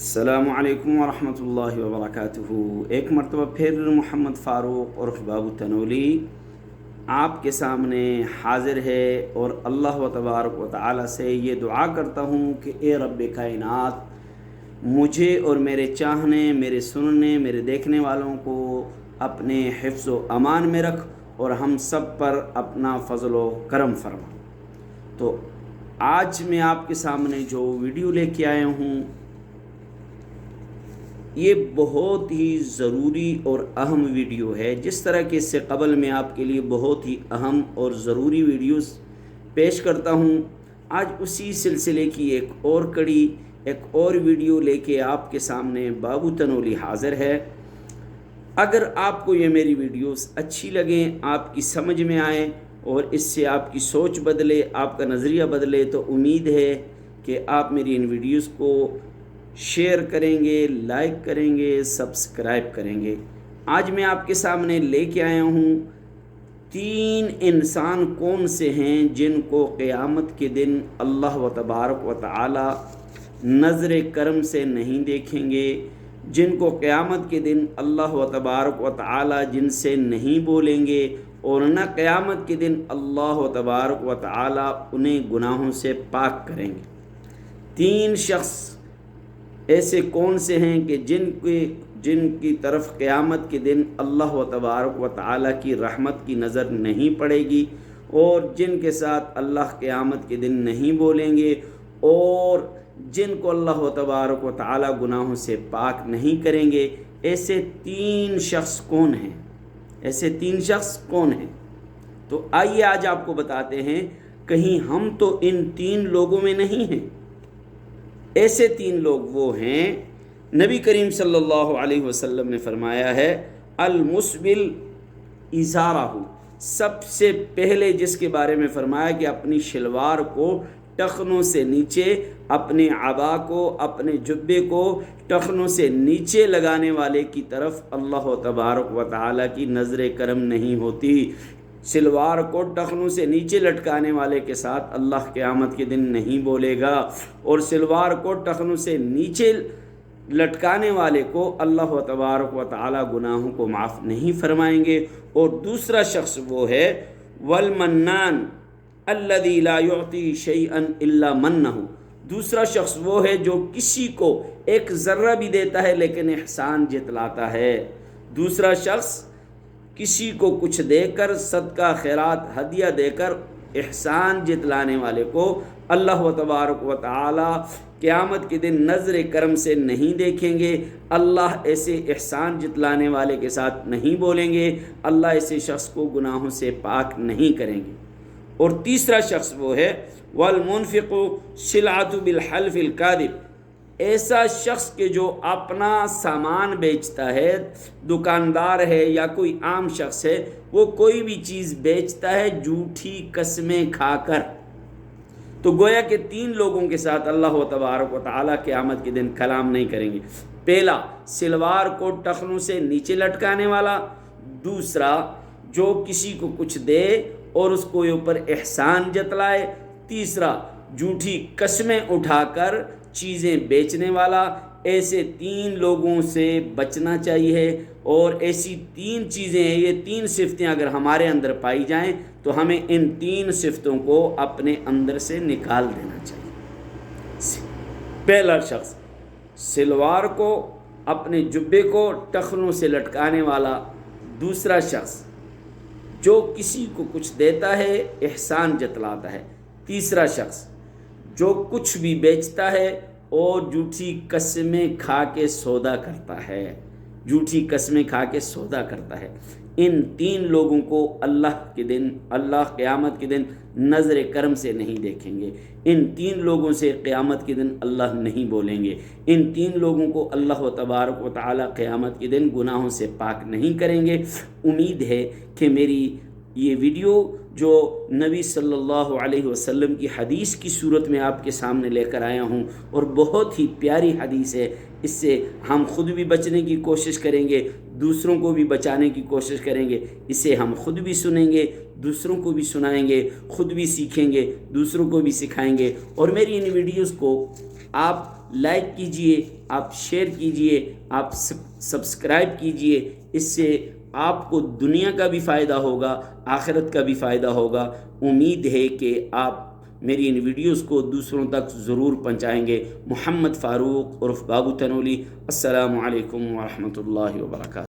السلام علیکم ورحمۃ اللہ وبرکاتہ۔ ایک مرتبہ پھر محمد فاروق عرف بابو تنولی آپ کے سامنے حاضر ہے اور اللہ و تبارک و تعالی سے یہ دعا کرتا ہوں کہ اے رب کائنات، مجھے اور میرے چاہنے، میرے سننے، میرے دیکھنے والوں کو اپنے حفظ و امان میں رکھ اور ہم سب پر اپنا فضل و کرم فرما۔ تو آج میں آپ کے سامنے جو ویڈیو لے کے آیا ہوں، یہ بہت ہی ضروری اور اہم ویڈیو ہے۔ جس طرح کہ اس سے قبل میں آپ کے لیے بہت ہی اہم اور ضروری ویڈیوز پیش کرتا ہوں، آج اسی سلسلے کی ایک اور کڑی، ایک اور ویڈیو لے کے آپ کے سامنے بابو تنولی حاضر ہے۔ اگر آپ کو یہ میری ویڈیوز اچھی لگیں، آپ کی سمجھ میں آئیں اور اس سے آپ کی سوچ بدلے، آپ کا نظریہ بدلے، تو امید ہے کہ آپ میری ان ویڈیوز کو شیئر کریں گے، لائک کریں گے، سبسکرائب کریں گے۔ آج میں آپ کے سامنے لے کے آیا ہوں 3 انسان کون سے ہیں جن کو قیامت کے دن اللہ و تبارک و تعالی نظر کرم سے نہیں دیکھیں گے، جن کو قیامت کے دن اللہ و تبارک و تعالی جن سے نہیں بولیں گے، اور نہ قیامت کے دن اللہ و تبارک و تعالی انہیں گناہوں سے پاک کریں گے۔ 3 شخص ایسے کون سے ہیں کہ جن کی طرف قیامت کے دن اللہ و تبارک و تعالیٰ کی رحمت کی نظر نہیں پڑے گی، اور جن کے ساتھ اللہ قیامت کے دن نہیں بولیں گے، اور جن کو اللہ و تبارک و تعالیٰ گناہوں سے پاک نہیں کریں گے۔ ایسے 3 شخص کون ہیں؟ ایسے 3 شخص کون ہیں؟ تو آئیے آج آپ کو بتاتے ہیں، کہیں ہم تو ان 3 لوگوں میں نہیں ہیں۔ ایسے 3 لوگ وہ ہیں، نبی کریم صلی اللہ علیہ وسلم نے فرمایا ہے، المسبل ازارہ، سب سے پہلے جس کے بارے میں فرمایا کہ اپنی شلوار کو ٹخنوں سے نیچے، اپنے عبا کو، اپنے جبے کو ٹخنوں سے نیچے لگانے والے کی طرف اللہ تبارک و تعالیٰ کی نظر کرم نہیں ہوتی۔ شلوار کو ٹخنوں سے نیچے لٹکانے والے کے ساتھ اللہ قیامت کے دن نہیں بولے گا، اور شلوار کو ٹخنوں سے نیچے لٹکانے والے کو اللہ تبارک و تعالی گناہوں کو معاف نہیں فرمائیں گے۔ اور دوسرا شخص وہ ہے والمنان الذی لا یعطی شیئا الا منہ، دوسرا شخص وہ ہے جو کسی کو ایک ذرہ بھی دیتا ہے لیکن احسان جتلاتا ہے۔ دوسرا شخص کسی کو کچھ دے کر، صدقہ خیرات ہدیہ دے کر احسان جتلانے والے کو اللہ و تبارک و تعالی قیامت کے دن نظر کرم سے نہیں دیکھیں گے۔ اللہ ایسے احسان جتلانے والے کے ساتھ نہیں بولیں گے، اللہ ایسے شخص کو گناہوں سے پاک نہیں کریں گے۔ اور تیسرا شخص وہ ہے والمنفق سلعۃ بالحلف الکاذب، ایسا شخص کہ جو اپنا سامان بیچتا ہے، دکاندار ہے یا کوئی عام شخص ہے، وہ کوئی بھی چیز بیچتا ہے جھوٹی قسمیں کھا کر۔ تو گویا کہ 3 لوگوں کے ساتھ اللہ و تبارک و تعالیٰ قیامت کے دن کلام نہیں کریں گے۔ پہلا، شلوار کو ٹخنوں سے نیچے لٹکانے والا۔ دوسرا، جو کسی کو کچھ دے اور اس کو اوپر احسان جتلائے۔ تیسرا، جھوٹی قسمیں اٹھا کر چیزیں بیچنے والا۔ ایسے 3 لوگوں سے بچنا چاہیے، اور ایسی 3 چیزیں ہیں، یہ 3 صفتیں اگر ہمارے اندر پائی جائیں تو ہمیں ان 3 صفتوں کو اپنے اندر سے نکال دینا چاہیے۔ پہلا شخص شلوار کو، اپنے جبے کو ٹخنوں سے لٹکانے والا۔ دوسرا شخص جو کسی کو کچھ دیتا ہے، احسان جتلاتا ہے۔ تیسرا شخص جو کچھ بھی بیچتا ہے اور جھوٹی قسمیں کھا کے سودا کرتا ہے، جھوٹی قسمیں کھا کے سودا کرتا ہے۔ ان 3 لوگوں کو اللہ قیامت کے دن نظر کرم سے نہیں دیکھیں گے۔ ان 3 لوگوں سے قیامت کے دن اللہ نہیں بولیں گے۔ ان 3 لوگوں کو اللہ تبارک و تعالی قیامت کے دن گناہوں سے پاک نہیں کریں گے۔ امید ہے کہ میری یہ ویڈیو جو نبی صلی اللہ علیہ وسلم کی حدیث کی صورت میں آپ کے سامنے لے کر آیا ہوں، اور بہت ہی پیاری حدیث ہے، اس سے ہم خود بھی بچنے کی کوشش کریں گے، دوسروں کو بھی بچانے کی کوشش کریں گے۔ اسے ہم خود بھی سنیں گے، دوسروں کو بھی سنائیں گے، خود بھی سیکھیں گے، دوسروں کو بھی سکھائیں گے، اور میری ان ویڈیوز کو آپ لائک کیجئے، آپ شیئر کیجئے، آپ سبسکرائب کیجئے، اس سے آپ کو دنیا کا بھی فائدہ ہوگا، آخرت کا بھی فائدہ ہوگا۔ امید ہے کہ آپ میری ان ویڈیوز کو دوسروں تک ضرور پہنچائیں گے۔ محمد فاروق عرف بابو تنولی، السلام علیکم ورحمۃ اللہ وبرکاتہ۔